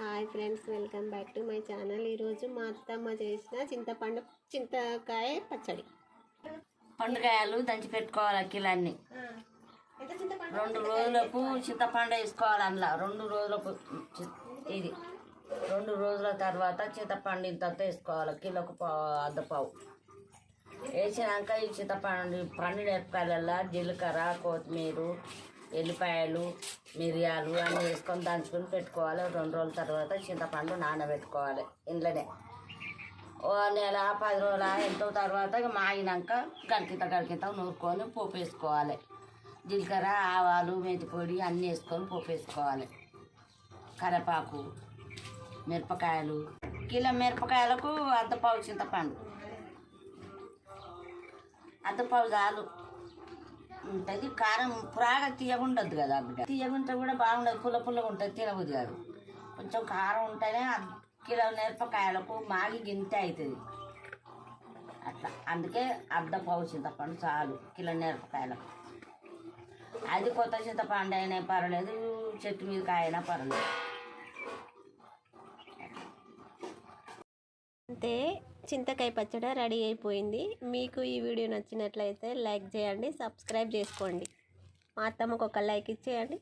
Hi friends, welcome back to my channel. ఈరోజు మా అత్తమ్మ చేసిన చింతకాయ పచ్చడి. పండుకాయలు దంచి పెట్టుకోవాలి కిలన్నీ. 2 రోజులకు చింతపండు వేసుకోవాలి అందులో. 2 రోజులకు ఇది 2 రోజుల తర్వాత చింతపండు ఇంత వేసుకోవాలి. కిలోకు అర్ధపావు వేసినాక ఈ చింతపండు మిరపకాయలలో జీలకర్ర, కొత్తిమీర, ఎల్లిపాయలు, మిరియాలు అన్నీ వేసుకొని దంచుకొని పెట్టుకోవాలి. 2 రోజుల తర్వాత చింతపండు నానబెట్టుకోవాలి ఇంట్లోనే. ఓ నెల 10 రోజుల ఎంతో తర్వాత మాగినాక గడికింత నూరుకొని పోపు వేసుకోవాలి. జీలకర్ర, ఆవాలు, మెంతిపొడి అన్నీ వేసుకొని పోపు వేసుకోవాలి. కరివేపాకు, మిరపకాయలు. కిలో మిరపకాయలకు అర్ధపావు చింతపండు, అర్ధపావు చాలు ఉంటుంది. కారం పురాగా తీయగుండద్దు కదా, బిడ్డ తీయగుంటే కూడా బాగుండదు, పుల్లగా ఉంటుంది, తినబుద్ది కాదు. కొంచెం కారం ఉంటేనే కిలో మిరపకాయలకు మాగి గింత అవుతుంది అట్లా. అందుకే అర్ధపావు చింతపండు చాలు కిలో మిరపకాయలకు. అది కొత్త చింతపండు అయినా పర్వాలేదు, చెట్టు మీద కాయనా పర్వాలేదు. అంతే, చింతకాయ పచ్చడి రెడీ అయిపోయింది. మీకు ఈ వీడియో నచ్చినట్లయితే లైక్ చేయండి, సబ్స్క్రైబ్ చేసుకోండి. మా అత్తమ్మకు ఒక లైక్ ఇచ్చేయండి.